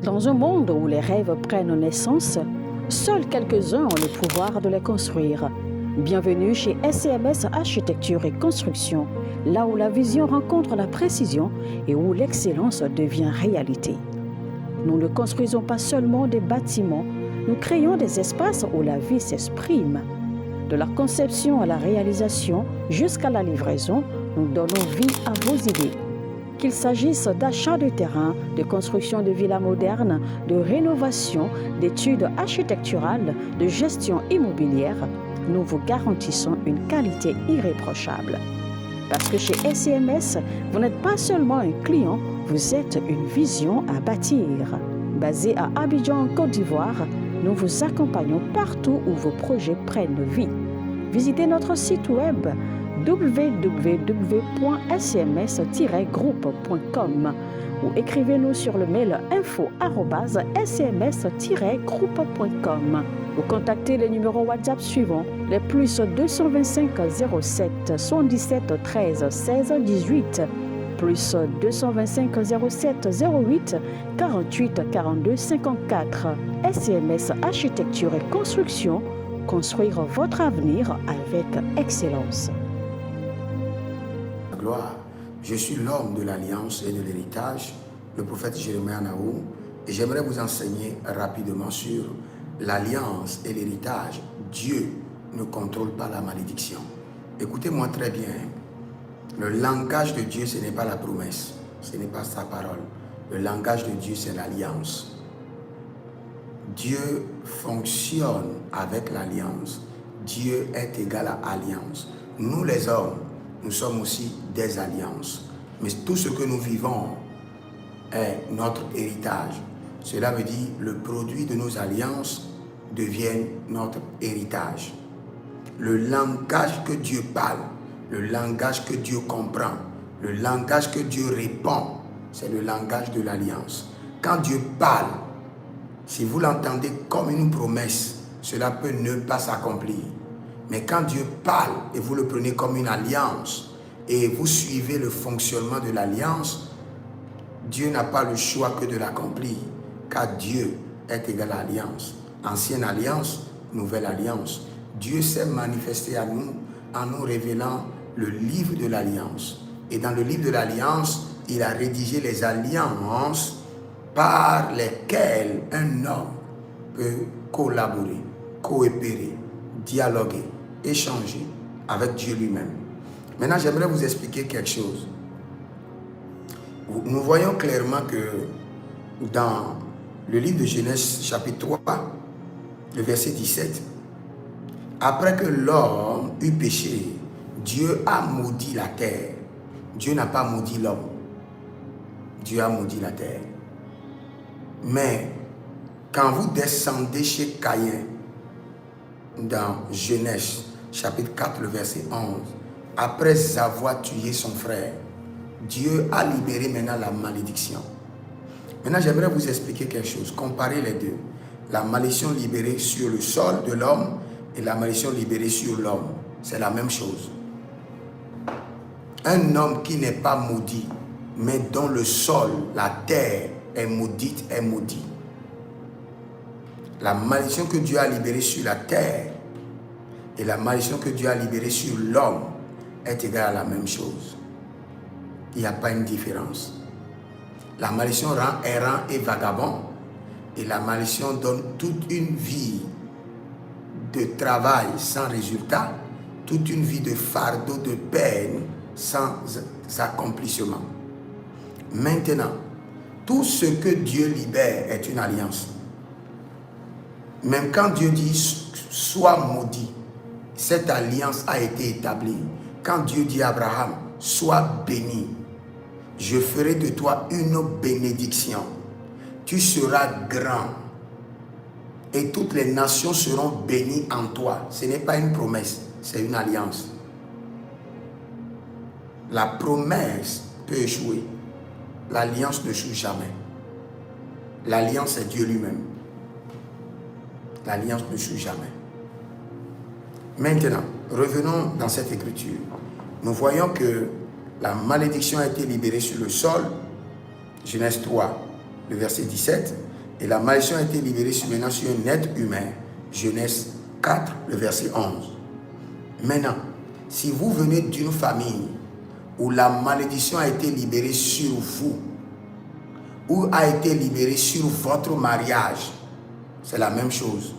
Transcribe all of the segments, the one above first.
Dans un monde où les rêves prennent naissance, seuls quelques-uns ont le pouvoir de les construire. Bienvenue chez SCMS Architecture et Construction, là où la vision rencontre la précision et où l'excellence devient réalité. Nous ne construisons pas seulement des bâtiments, nous créons des espaces où la vie s'exprime. De la conception à la réalisation jusqu'à la livraison, nous donnons vie à vos idées. Qu'il s'agisse d'achat de terrain, de construction de villas modernes, de rénovation, d'études architecturales, de gestion immobilière, nous vous garantissons une qualité irréprochable. Parce que chez SCMS, vous n'êtes pas seulement un client, vous êtes une vision à bâtir. Basé à Abidjan, en Côte d'Ivoire, nous vous accompagnons partout où vos projets prennent vie. Visitez notre site web www.scms-groupe.com ou écrivez-nous sur le mail info@scms-groupe.com ou contactez les numéros WhatsApp suivants, les plus 225 07 77 13 16 18, plus 225 07 08 48 42 54. SCMS Architecture et Construction, construire votre avenir avec excellence. Gloire, je suis l'homme de l'alliance et de l'héritage, le prophète Jérémie Naou, et j'aimerais vous enseigner rapidement sur l'alliance et l'héritage. Dieu ne contrôle pas la malédiction. Écoutez-moi très bien. Le langage de Dieu, ce n'est pas la promesse, ce n'est pas sa parole. Le langage de Dieu, c'est l'alliance. Dieu fonctionne avec l'alliance. Dieu est égal à alliance. Nous les hommes, nous sommes aussi des alliances. Mais tout ce que nous vivons est notre héritage. Cela veut dire le produit de nos alliances devient notre héritage. Le langage que Dieu parle, le langage que Dieu comprend, le langage que Dieu répond, c'est le langage de l'alliance. Quand Dieu parle, si vous l'entendez comme une promesse, cela peut ne pas s'accomplir. Mais quand Dieu parle et vous le prenez comme une alliance et vous suivez le fonctionnement de l'alliance, Dieu n'a pas le choix que de l'accomplir, car Dieu est égal à alliance. Ancienne alliance, nouvelle alliance. Dieu s'est manifesté à nous en nous révélant le livre de l'alliance. Et dans le livre de l'alliance, il a rédigé les alliances par lesquelles un homme peut collaborer, coopérer, dialoguer, échanger avec Dieu lui-même. Maintenant, j'aimerais vous expliquer quelque chose. Nous voyons clairement que dans le livre de Genèse, chapitre 3, le verset 17, après que l'homme eut péché, Dieu a maudit la terre. Dieu n'a pas maudit l'homme. Dieu a maudit la terre. Mais quand vous descendez chez Caïn, dans Genèse, chapitre 4, le verset 11, après avoir tué son frère, Dieu a libéré maintenant la malédiction. Maintenant, j'aimerais vous expliquer quelque chose. Comparez les deux. La malédiction libérée sur le sol de l'homme et la malédiction libérée sur l'homme. C'est la même chose. Un homme qui n'est pas maudit, mais dont le sol, la terre est maudite, est maudit. La malédiction que Dieu a libérée sur la terre et la malédiction que Dieu a libérée sur l'homme est égale à la même chose. Il n'y a pas une différence. La malédiction rend errant et vagabond, et la malédiction donne toute une vie de travail sans résultat, toute une vie de fardeau, de peine sans accomplissement. Maintenant, tout ce que Dieu libère est une alliance. Même quand Dieu dit « sois maudit », cette alliance a été établie. Quand Dieu dit à Abraham « sois béni », je ferai de toi une bénédiction. Tu seras grand et toutes les nations seront bénies en toi. Ce n'est pas une promesse, c'est une alliance. La promesse peut échouer. L'alliance ne échoue jamais. L'alliance, c'est Dieu lui-même. L'alliance ne échoue jamais. Maintenant, revenons dans cette écriture. Nous voyons que la malédiction a été libérée sur le sol, Genèse 3. le verset 17. Et la malédiction a été libérée maintenant sur un être humain. Genèse 4, le verset 11. Maintenant, si vous venez d'une famille où la malédiction a été libérée sur vous, ou a été libérée sur votre mariage, c'est la même chose.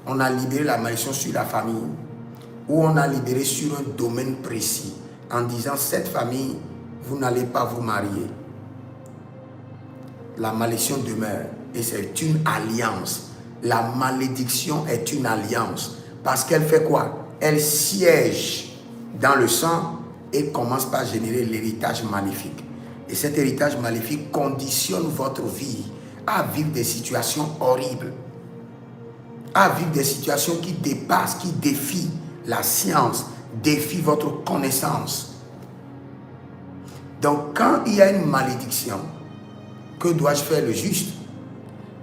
On a libéré la malédiction sur la famille, ou on a libéré sur un domaine précis, en disant cette famille, vous n'allez pas vous marier. La malédiction demeure et c'est une alliance. La malédiction est une alliance parce qu'elle fait quoi? Elle siège dans le sang et commence par générer l'héritage maléfique. Et cet héritage maléfique conditionne votre vie à vivre des situations horribles, à vivre des situations qui dépassent, qui défient la science, défient votre connaissance. Donc quand il y a une malédiction, que dois-je faire le juste?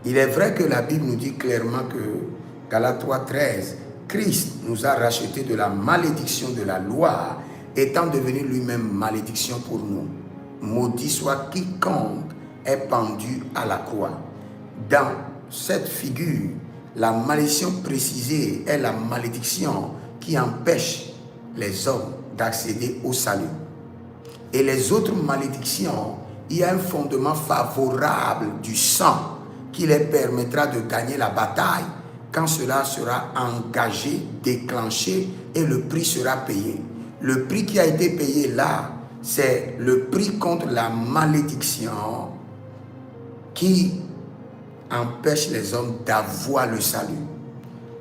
Il est vrai que la Bible nous dit clairement que, Galates 3:13, Christ nous a rachetés de la malédiction de la loi, étant devenu lui-même malédiction pour nous. Maudit soit quiconque est pendu à la croix. Dans cette figure, la malédiction précisée est la malédiction qui empêche les hommes d'accéder au salut. Et les autres malédictions, il y a un fondement favorable du sang qui les permettra de gagner la bataille quand cela sera engagé, déclenché et le prix sera payé. Le prix qui a été payé là, c'est le prix contre la malédiction qui empêche les hommes d'avoir le salut.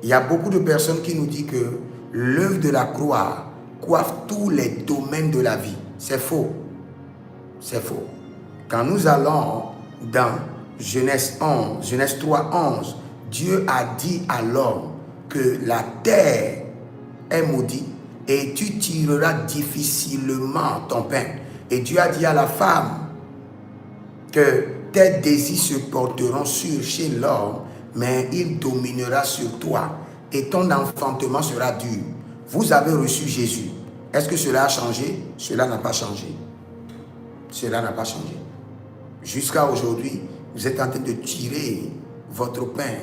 Il y a beaucoup de personnes qui nous disent que l'œuvre de la croix coiffe tous les domaines de la vie. C'est faux. C'est faux. Quand nous allons dans Genèse 3:11, Dieu a dit à l'homme que la terre est maudite et tu tireras difficilement ton pain. Et Dieu a dit à la femme que tes désirs se porteront chez l'homme, mais il dominera sur toi et ton enfantement sera dur. Vous avez reçu Jésus. Est-ce que cela a changé? Cela n'a pas changé. Cela n'a pas changé. Jusqu'à aujourd'hui, vous êtes en train de tirer votre pain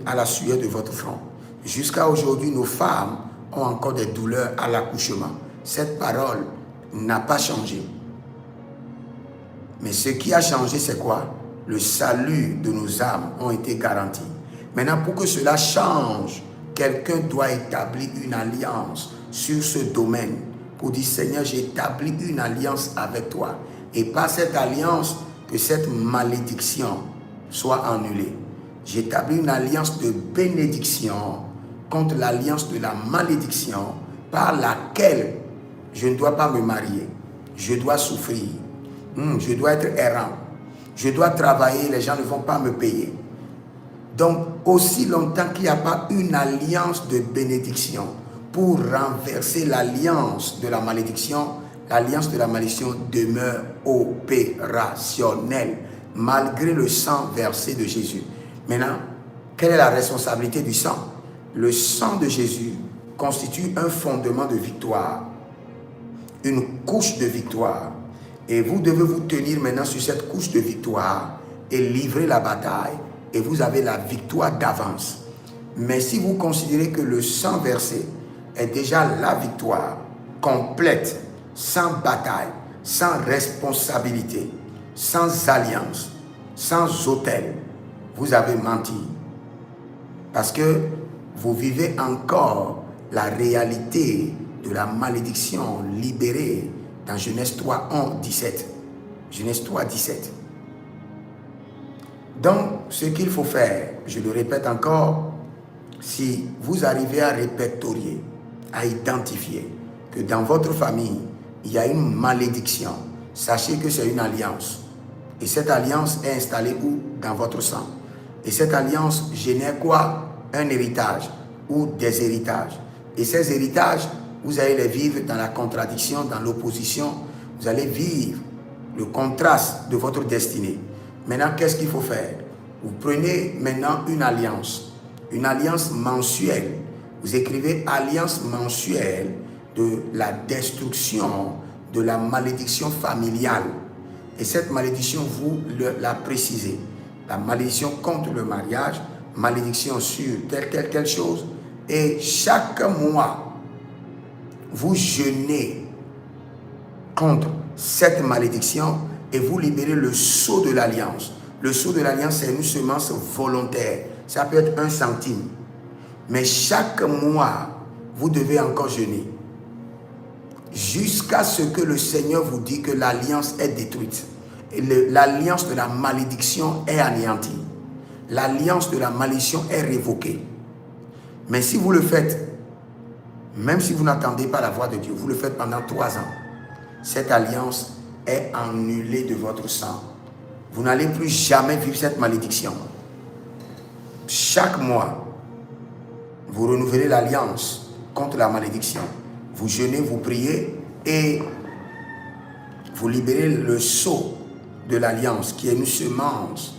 à la sueur de votre front. Jusqu'à aujourd'hui, nos femmes ont encore des douleurs à l'accouchement. Cette parole n'a pas changé. Mais ce qui a changé, c'est quoi? Le salut de nos âmes ont été garantis. Maintenant, pour que cela change, quelqu'un doit établir une alliance sur ce domaine pour dire, Seigneur, j'établis une alliance avec toi. Et par cette alliance, que cette malédiction soit annulée. J'établis une alliance de bénédiction contre l'alliance de la malédiction par laquelle je ne dois pas me marier. Je dois souffrir. Je dois être errant. Je dois travailler, les gens ne vont pas me payer. Donc, aussi longtemps qu'il n'y a pas une alliance de bénédiction pour renverser l'alliance de la malédiction, l'alliance de la malédiction demeure opérationnelle, malgré le sang versé de Jésus. Maintenant, quelle est la responsabilité du sang? Le sang de Jésus constitue un fondement de victoire, une couche de victoire. Et vous devez vous tenir maintenant sur cette couche de victoire et livrer la bataille. Et vous avez la victoire d'avance. Mais si vous considérez que le sang versé est déjà la victoire complète, sans bataille, sans responsabilité, sans alliance, sans autel, vous avez menti. Parce que vous vivez encore la réalité de la malédiction libérée dans Genèse 3:17. Genèse 3:17. Donc, ce qu'il faut faire, je le répète encore, si vous arrivez à répertorier, à identifier que dans votre famille, il y a une malédiction, sachez que c'est une alliance. Et cette alliance est installée où? Dans votre sang. Et cette alliance génère quoi? Un héritage ou des héritages. Et ces héritages, vous allez les vivre dans la contradiction, dans l'opposition. Vous allez vivre le contraste de votre destinée. Maintenant, qu'est-ce qu'il faut faire? Vous prenez maintenant une alliance mensuelle. Vous écrivez alliance mensuelle de la destruction de la malédiction familiale. Et cette malédiction, vous la précisez. La malédiction contre le mariage, malédiction sur telle chose. Et chaque mois, vous jeûnez contre cette malédiction et vous libérez le sceau de l'alliance. Le sceau de l'alliance, c'est une semence volontaire. Ça peut être 1 centime. Mais chaque mois, vous devez encore jeûner. Jusqu'à ce que le Seigneur vous dise que l'alliance est détruite. L'alliance de la malédiction est anéantie. L'alliance de la malédiction est révoquée. Mais si vous le faites, même si vous n'attendez pas la voix de Dieu, vous le faites pendant 3 ans, cette alliance est annulée de votre sang. Vous n'allez plus jamais vivre cette malédiction. Chaque mois, vous renouvelez l'alliance contre la malédiction. Vous jeûnez, vous priez et vous libérez le sceau de l'alliance qui est une semence,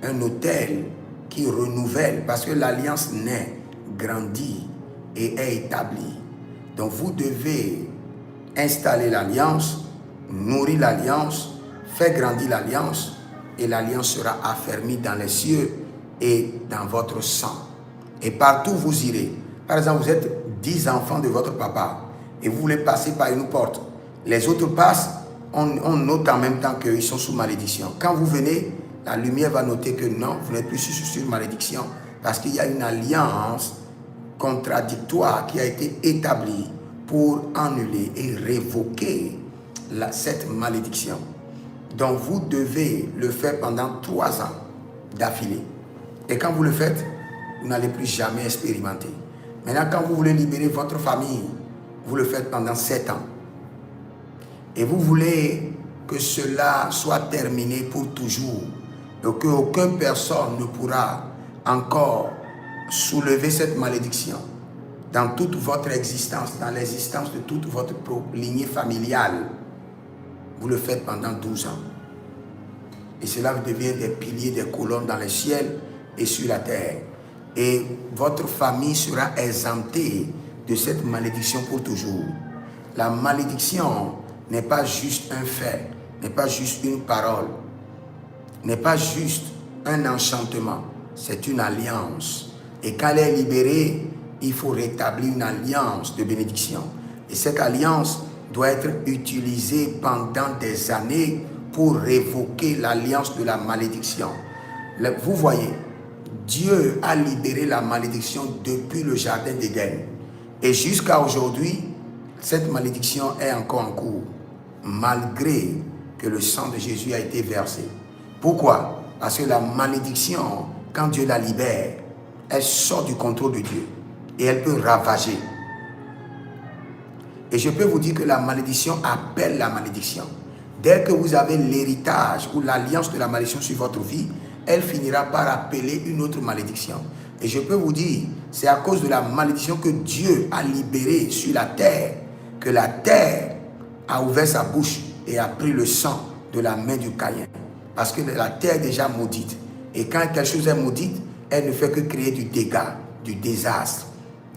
un autel qui renouvelle parce que l'alliance naît, grandit et est établie. Donc vous devez installer l'alliance, nourrir l'alliance, faire grandir l'alliance et l'alliance sera affermie dans les cieux et dans votre sang. Et partout où vous irez, par exemple vous êtes 10 enfants de votre papa et vous voulez passer par une porte, les autres passent, on note en même temps qu'ils sont sous malédiction. Quand vous venez, la lumière va noter que non, vous n'êtes plus sous malédiction parce qu'il y a une alliance contradictoire qui a été établie pour annuler et révoquer cette malédiction. Donc vous devez le faire pendant 3 ans d'affilée. Et quand vous le faites, vous n'allez plus jamais expérimenter. Maintenant, quand vous voulez libérer votre famille, vous le faites pendant 7 ans. Et vous voulez que cela soit terminé pour toujours. Et qu'aucune personne ne pourra encore soulever cette malédiction dans toute votre existence, dans l'existence de toute votre lignée familiale. Vous le faites pendant 12 ans. Et cela devient des piliers, des colonnes dans le ciel et sur la terre. Et votre famille sera exemptée de cette malédiction pour toujours. La malédiction n'est pas juste un fait, n'est pas juste une parole, n'est pas juste un enchantement, c'est une alliance. Et quand elle est libérée, il faut rétablir une alliance de bénédiction. Et cette alliance doit être utilisée pendant des années pour révoquer l'alliance de la malédiction. Vous voyez, Dieu a libéré la malédiction depuis le jardin d'Éden. Et jusqu'à aujourd'hui, cette malédiction est encore en cours, malgré que le sang de Jésus a été versé. Pourquoi? Parce que la malédiction, quand Dieu la libère, elle sort du contrôle de Dieu et elle peut ravager. Et je peux vous dire que la malédiction appelle la malédiction. Dès que vous avez l'héritage ou l'alliance de la malédiction sur votre vie, elle finira par appeler une autre malédiction. Et je peux vous dire, c'est à cause de la malédiction que Dieu a libéré sur la terre, que la terre a ouvert sa bouche et a pris le sang de la main du Caïn. Parce que la terre est déjà maudite. Et quand quelque chose est maudite, elle ne fait que créer du dégât, du désastre.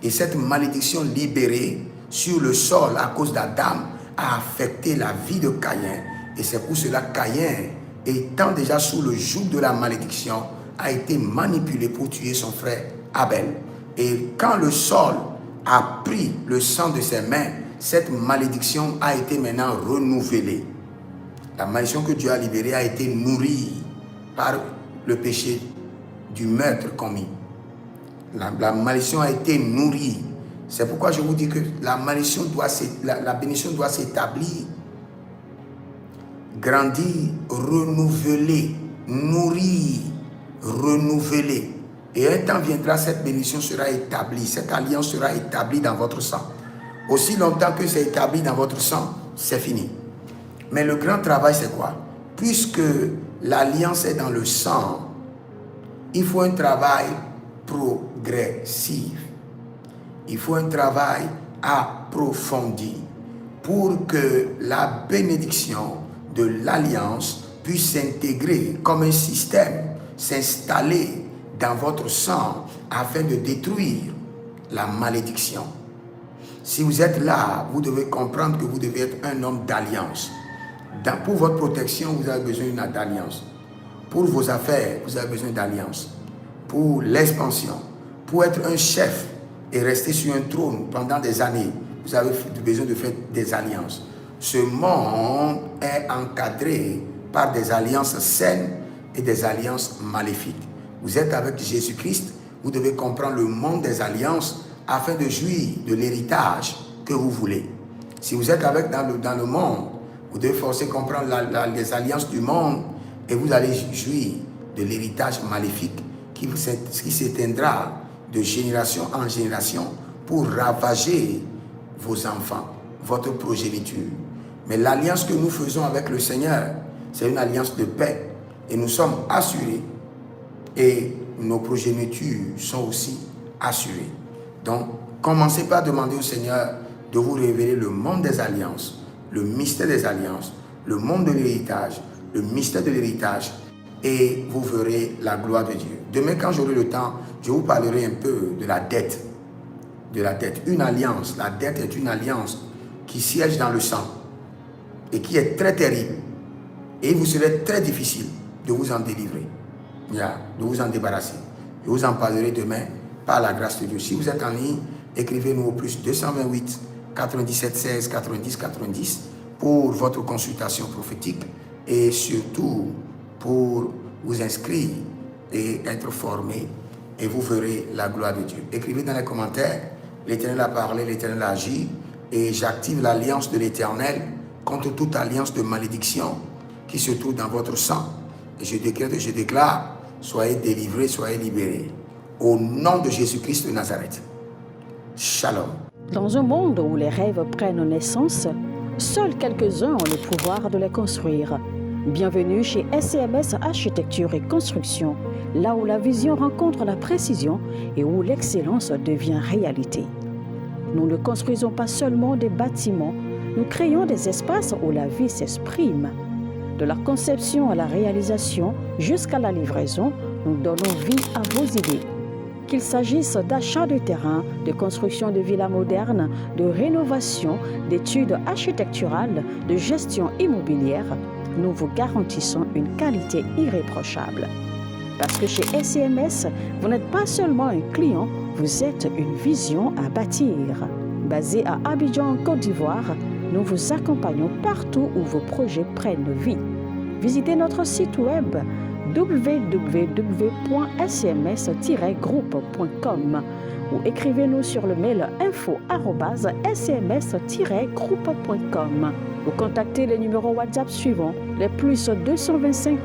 Et cette malédiction libérée sur le sol à cause d'Adam a affecté la vie de Caïn. Et c'est pour cela que Caïn, étant déjà sous le joug de la malédiction, a été manipulé pour tuer son frère Abel. Et quand le sol a pris le sang de ses mains, cette malédiction a été maintenant renouvelée. La malédiction que Dieu a libérée a été nourrie par le péché du meurtre commis. La malédiction a été nourrie. C'est pourquoi je vous dis que la malédiction la bénédiction doit s'établir, grandir, renouveler, nourrir, renouveler. Et un temps viendra, cette bénédiction sera établie, cette alliance sera établie dans votre sang. Aussi longtemps que c'est établi dans votre sang, c'est fini. Mais le grand travail, c'est quoi? Puisque l'alliance est dans le sang, il faut un travail progressif. Il faut un travail approfondi pour que la bénédiction de l'alliance puisse s'intégrer comme un système, s'installer dans votre sang afin de détruire la malédiction. Si vous êtes là, vous devez comprendre que vous devez être un homme d'alliance. Pour votre protection, vous avez besoin d'alliance. Pour vos affaires, vous avez besoin d'alliance. Pour l'expansion, pour être un chef et rester sur un trône pendant des années, vous avez besoin de faire des alliances. Ce monde est encadré par des alliances saines et des alliances maléfiques. Vous êtes avec Jésus-Christ, vous devez comprendre le monde des alliances afin de jouir de l'héritage que vous voulez. Si vous êtes dans le monde, vous devez forcer comprendre les alliances du monde et vous allez jouir de l'héritage maléfique qui s'éteindra de génération en génération pour ravager vos enfants, votre progéniture. Mais l'alliance que nous faisons avec le Seigneur, c'est une alliance de paix et nous sommes assurés et nos progénitures sont aussi assurées. Donc, commencez par demander au Seigneur de vous révéler le monde des alliances, le mystère des alliances, le monde de l'héritage, le mystère de l'héritage, et vous verrez la gloire de Dieu. Demain, quand j'aurai le temps, je vous parlerai un peu de la dette. De la dette. Une alliance, la dette est une alliance qui siège dans le sang et qui est très terrible. Et il vous serait très difficile de vous en délivrer, de vous en débarrasser. Je vous en parlerai demain par la grâce de Dieu. Si vous êtes en ligne, écrivez-nous au plus 228 97 16 90 90 pour votre consultation prophétique et surtout pour vous inscrire et être formé, et vous verrez la gloire de Dieu. Écrivez dans les commentaires: l'Éternel a parlé, l'Éternel a agi, et j'active l'alliance de l'Éternel contre toute alliance de malédiction qui se trouve dans votre sang. Et je décrète et je déclare: soyez délivrés, soyez libérés. Au nom de Jésus-Christ de Nazareth. Shalom. Dans un monde où les rêves prennent naissance, seuls quelques-uns ont le pouvoir de les construire. Bienvenue chez SCMS Architecture et Construction, là où la vision rencontre la précision et où l'excellence devient réalité. Nous ne construisons pas seulement des bâtiments, nous créons des espaces où la vie s'exprime. De la conception à la réalisation jusqu'à la livraison, nous donnons vie à vos idées. Qu'il s'agisse d'achat de terrain, de construction de villas modernes, de rénovation, d'études architecturales, de gestion immobilière, nous vous garantissons une qualité irréprochable. Parce que chez SCMS, vous n'êtes pas seulement un client, vous êtes une vision à bâtir. Basé à Abidjan, en Côte d'Ivoire, nous vous accompagnons partout où vos projets prennent vie. Visitez notre site web www.scms-groupe.com ou écrivez-nous sur le mail info@scms-groupe.com ou contactez les numéros WhatsApp suivants, les plus 225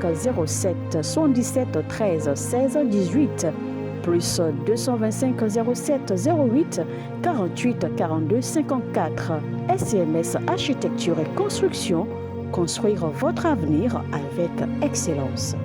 07 77 13 16 18, plus 225 07 08 48 42 54. SCMS Architecture et Construction, construire votre avenir avec excellence.